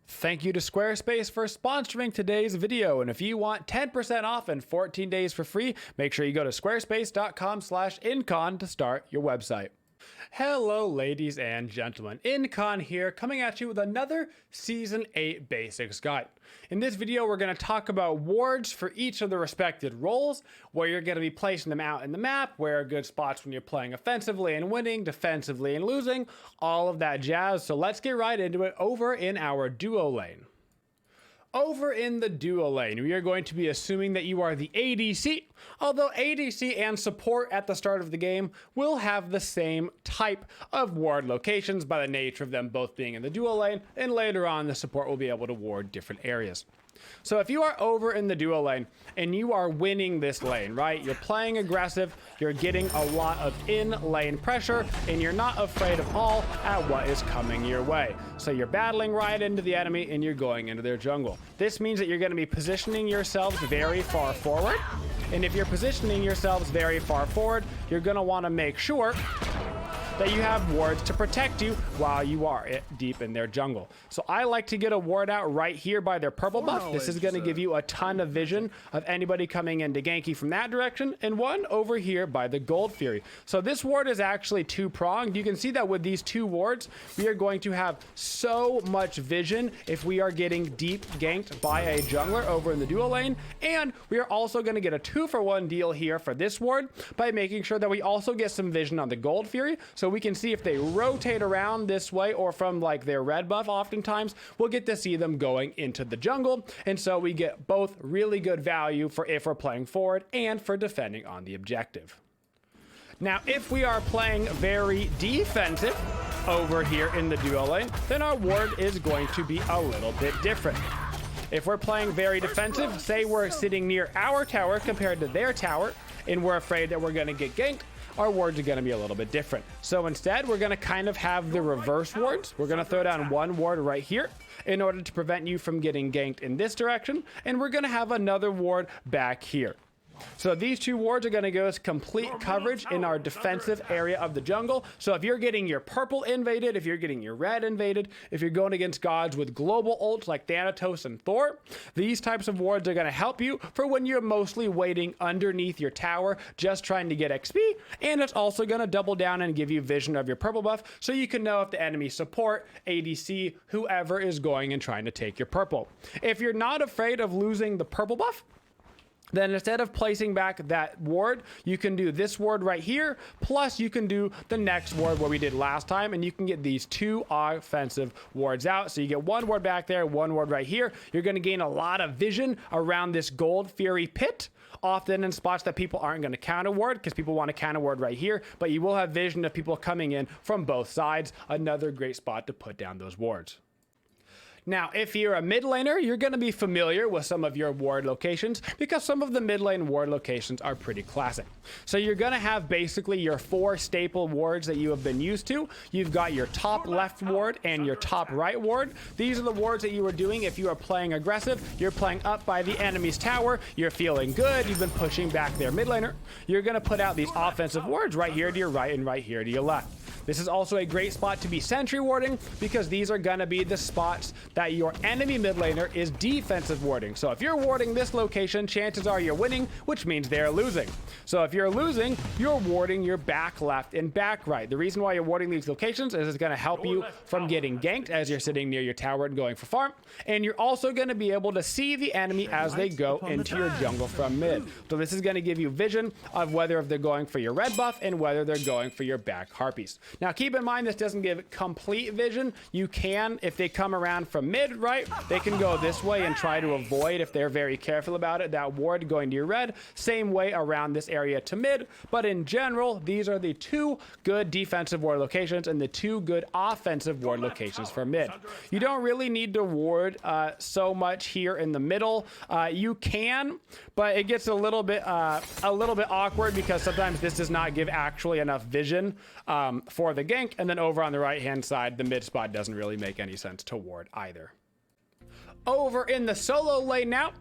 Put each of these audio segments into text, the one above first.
Thank you to Squarespace for sponsoring today's video. And if you want 10% off and 14 days for free, make sure you go to squarespace.com/incon to start your website. Hello, ladies and gentlemen. Incon here, coming at you with another Season 8 Basics Guide. In this video, we're going to talk about wards for each of the respected roles, where you're going to be placing them out in the map, where are good spots when you're playing offensively and winning, defensively and losing, all of that jazz. So let's get right into it over in our duo lane. Over in the duo lane, we are going to be assuming that you are the ADC, although ADC and support at the start of the game will have the same type of ward locations by the nature of them both being in the duo lane, and later on the support will be able to ward different areas. So if you are over in the duo lane and you are winning this lane, right? You're playing aggressive, you're getting a lot of in-lane pressure, and you're not afraid at all at what is coming your way. So you're battling right into the enemy and you're going into their jungle. This means that you're going to be positioning yourselves very far forward. And if you're positioning yourselves very far forward, you're going to want to make sure that you have wards to protect you while you are deep in their jungle. So I like to get a ward out right here by their purple buff. This is going to give you a ton of vision of anybody coming in to gank you from that direction, and one over here by the Gold Fury. So this ward is actually two-pronged. You can see that with these two wards, we are going to have so much vision if we are getting deep ganked by a jungler over in the duo lane, and we are also going to get a 2-for-1 deal here for this ward by making sure that we also get some vision on the Gold Fury. So we can see if they rotate around this way or from like their red buff, oftentimes we'll get to see them going into the jungle. And so we get both really good value for if we're playing forward and for defending on the objective. Now, if we are playing very defensive over here in the duo lane, then our ward is going to be a little bit different. If we're playing very defensive, say we're sitting near our tower compared to their tower, and we're afraid that we're going to get ganked, our wards are going to be a little bit different. So instead, we're going to kind of have the reverse wards. We're going to throw down one ward right here in order to prevent you from getting ganked in this direction, and we're going to have another ward back here. So these two wards are going to give us complete coverage in our defensive area of the jungle. So if you're getting your purple invaded, if you're getting your red invaded, if you're going against gods with global ults like Thanatos and Thor, these types of wards are going to help you for when you're mostly waiting underneath your tower, just trying to get XP. And it's also going to double down and give you vision of your purple buff, so you can know if the enemy support, ADC, whoever is going and trying to take your purple. If you're not afraid of losing the purple buff, then instead of placing back that ward, you can do this ward right here, plus you can do the next ward where we did last time, and you can get these two offensive wards out. So you get one ward back there, one ward right here. You're going to gain a lot of vision around this Gold Fury pit, often in spots that people aren't going to counter ward because people want to counter ward right here, but you will have vision of people coming in from both sides. Another great spot to put down those wards. Now, if you're a mid laner, you're going to be familiar with some of your ward locations because some of the mid lane ward locations are pretty classic. So you're going to have basically your 4 staple wards that you have been used to. You've got your top left ward and your top right ward. These are the wards that you are doing if you are playing aggressive. You're playing up by the enemy's tower. You're feeling good. You've been pushing back their mid laner. You're going to put out these offensive wards right here to your right and right here to your left. This is also a great spot to be sentry warding because these are going to be the spots that your enemy mid laner is defensive warding. So if you're warding this location, chances are you're winning, which means they're losing. So if you're losing, you're warding your back left and back right. The reason why you're warding these locations is it's going to help you from getting ganked as you're sitting near your tower and going for farm. And you're also going to be able to see the enemy as they go into your jungle from mid. So this is going to give you vision of whether if they're going for your red buff and whether they're going for your back harpies. Now keep in mind, this doesn't give complete vision. You can, if they come around from mid, right, they can go this way and try to avoid, if they're very careful about it, that ward going to your red. Same way around this area to mid. But in general, these are the 2 good defensive ward locations and the 2 good offensive ward locations for mid. You don't really need to ward so much here in the middle. You can, but it gets a little bit awkward because sometimes this does not give actually enough vision for the gank. And then over on the right hand side, the mid spot doesn't really make any sense to ward either. Over in the solo lane now,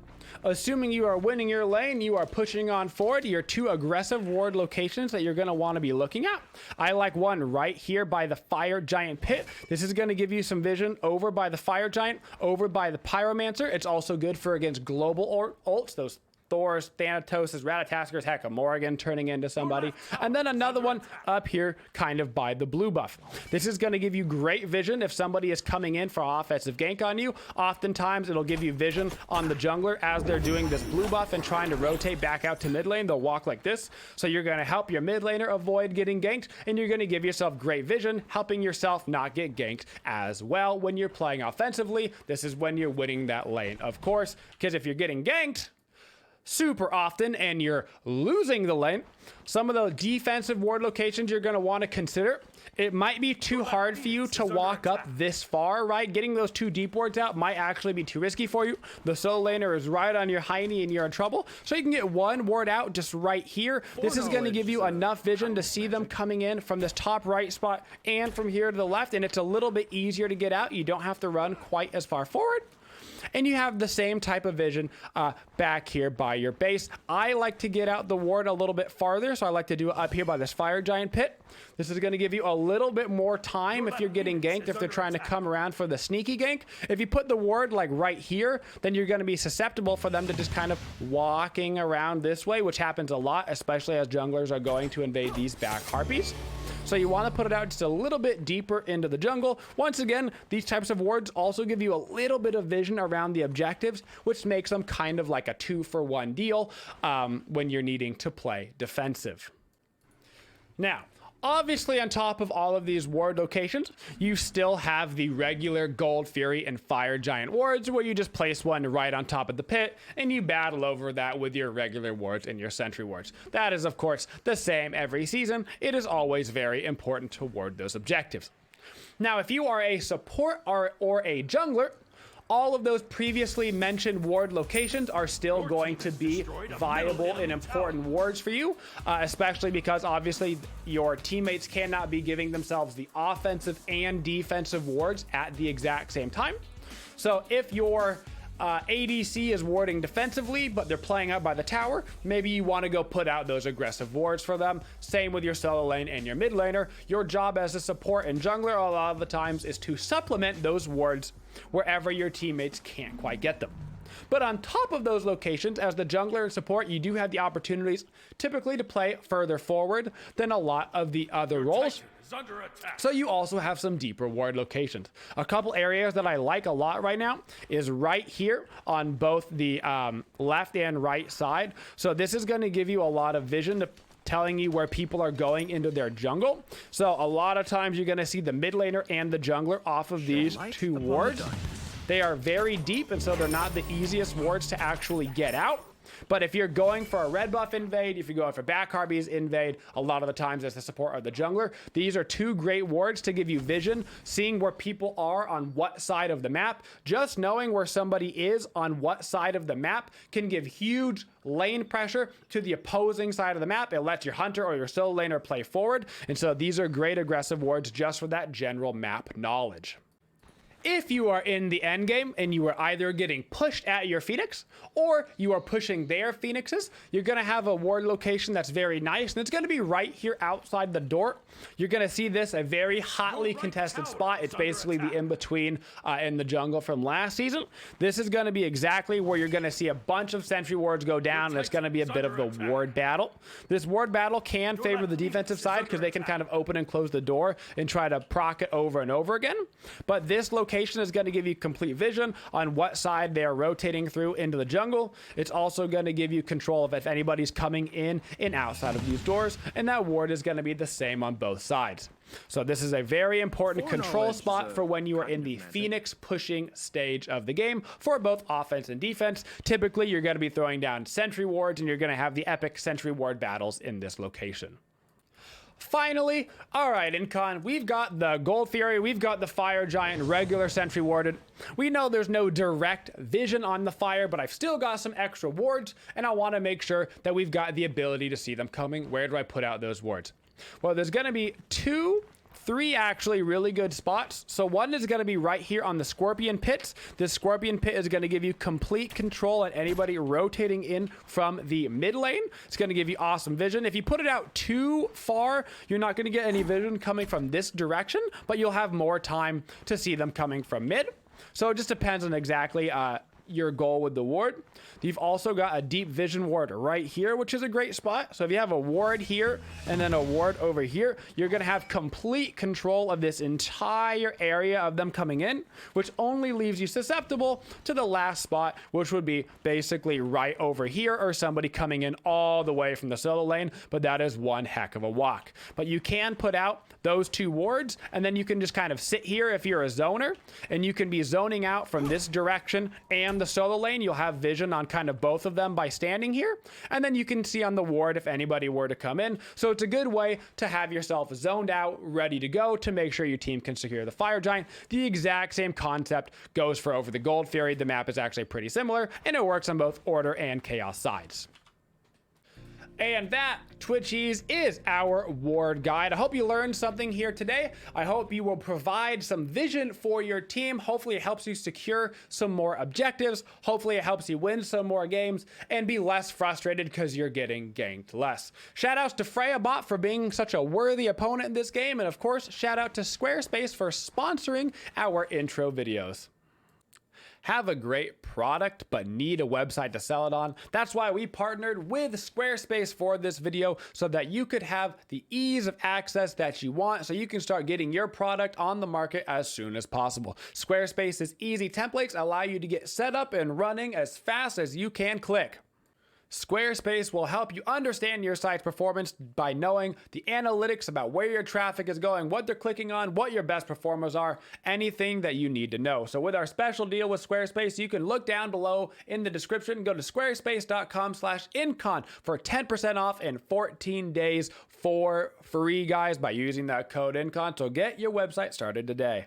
Assuming you are winning your lane, you are pushing on forward to your 2 aggressive ward locations that you're going to want to be looking at. I like one right here by the Fire Giant pit. This is going to give you some vision over by the Fire Giant, over by the Pyromancer. It's also good for against global ults, those Thors, Thanatos, Ratataskers, heck, a Morrigan turning into somebody. And then another one up here kind of by the blue buff. This is going to give you great vision if somebody is coming in for offensive gank on you. Oftentimes, it'll give you vision on the jungler as they're doing this blue buff and trying to rotate back out to mid lane. They'll walk like this. So you're going to help your mid laner avoid getting ganked, and you're going to give yourself great vision, helping yourself not get ganked as well when you're playing offensively. This is when you're winning that lane, of course, because if you're getting ganked super often and you're losing the lane, some of the defensive ward locations you're going to want to consider. It might be too hard for you to walk up this far, right? Getting those 2 deep wards out might actually be too risky for you. The solo laner is right on your hiney and you're in trouble. So you can get 1 ward out just right here. This is going to give you enough vision to see them coming in from this top right spot and from here to the left. And it's a little bit easier to get out. You don't have to run quite as far forward. And you have the same type of vision back here by your base. I like to get out the ward a little bit farther, so I like to do it up here by this Fire Giant pit. This is going to give you a little bit more time if you're getting ganked, if they're trying to come around for the sneaky gank. If you put the ward like right here, then you're going to be susceptible for them to just kind of walking around this way, which happens a lot, especially as junglers are going to invade these back harpies. So you want to put it out just a little bit deeper into the jungle. Once again, these types of wards also give you a little bit of vision around the objectives, which makes them kind of like a 2-for-1 deal when you're needing to play defensive. Now, obviously, on top of all of these ward locations, you still have the regular Gold Fury and Fire Giant wards where you just place one right on top of the pit and you battle over that with your regular wards and your sentry wards. That is, of course, the same every season. It is always very important to ward those objectives. Now, if you are a support or a jungler, all of those previously mentioned ward locations are still going to be viable and important wards for you, especially because obviously your teammates cannot be giving themselves the offensive and defensive wards at the exact same time. So if your ADC is warding defensively, but they're playing out by the tower, maybe you want to go put out those aggressive wards for them. Same with your solo lane and your mid laner. Your job as a support and jungler a lot of the times is to supplement those wards wherever your teammates can't quite get them. But on top of those locations, as the jungler and support, you do have the opportunities typically to play further forward than a lot of the other roles. So you also have some deeper ward locations. A couple areas that I like a lot right now is right here on both the left and right side. So this is going to give you a lot of vision to telling you where people are going into their jungle. So a lot of times you're going to see the mid laner and the jungler off of these 2 wards. They are very deep, and so they're not the easiest wards to actually get out. But if you're going for a red buff invade, if you're going for back harpies invade, a lot of the times as the support of the jungler, these are 2 great wards to give you vision, seeing where people are on what side of the map. Just knowing where somebody is on what side of the map can give huge lane pressure to the opposing side of the map. It lets your hunter or your solo laner play forward. And so these are great aggressive wards just for that general map knowledge. If you are in the end game and you are either getting pushed at your Phoenix or you are pushing their Phoenixes, you're going to have a ward location that's very nice, and it's going to be right here outside the door. You're going to see this a very hotly contested spot. It's basically the in-between in the jungle from last season. This is going to be exactly where you're going to see a bunch of sentry wards go down, and it's going to be a bit of the ward battle. This ward battle can favor the defensive side because they can kind of open and close the door and try to proc it over and over again. But this location is going to give you complete vision on what side they are rotating through into the jungle. It's also going to give you control of if anybody's coming in and outside of these doors, and that ward is going to be the same on both sides. So this is a very important control spot for when you are in the Phoenix pushing stage of the game for both offense and defense. Typically, you're going to be throwing down sentry wards, and you're going to have the epic sentry ward battles in this location. Finally, all right, Incon, we've got the Gold Fury, we've got the Fire Giant regular sentry warded. We know there's no direct vision on the fire, but I've still got some extra wards, and I want to make sure that we've got the ability to see them coming. Where do I put out those wards? Well, there's going to be 2 three actually really good spots. So one is going to be right here on the Scorpion Pits. This Scorpion Pit is going to give you complete control at anybody rotating in from the mid lane. It's going to give you awesome vision. If you put it out too far, you're not going to get any vision coming from this direction, but you'll have more time to see them coming from mid. So it just depends on exactly your goal with the ward. You've also got a deep vision ward right here, which is a great spot. So if you have a ward here and then a ward over here, you're going to have complete control of this entire area of them coming in, which only leaves you susceptible to the last spot, which would be basically right over here, or somebody coming in all the way from the solo lane. But that is one heck of a walk. But you can put out those two wards, and then you can just kind of sit here if you're a zoner, and you can be zoning out from this direction and the solo lane. You'll have vision on kind of both of them by standing here, and then you can see on the ward if anybody were to come in. So it's a good way to have yourself zoned out, ready to go, to make sure your team can secure the Fire Giant. The exact same concept goes for over the Gold Fury. The map is actually pretty similar, and it works on both Order and Chaos sides. And that, Twitchies, is our ward guide. I hope you learned something here today. I hope you will provide some vision for your team. Hopefully it helps you secure some more objectives. Hopefully it helps you win some more games and be less frustrated because you're getting ganked less. Shout outs to FreyaBot for being such a worthy opponent in this game. And of course, shout out to Squarespace for sponsoring our intro videos. Have a great product but need a website to sell it on? That's why we partnered with Squarespace for this video, so that you could have the ease of access that you want, so you can start getting your product on the market as soon as possible. Squarespace's easy templates allow you to get set up and running as fast as you can click. Squarespace will help you understand your site's performance by knowing the analytics about where your traffic is going, what they're clicking on, what your best performers are, anything that you need to know. So with our special deal with Squarespace, you can look down below in the description, go to squarespace.com/incon for 10% off and 14 days for free, guys, by using that code incon. So get your website started today.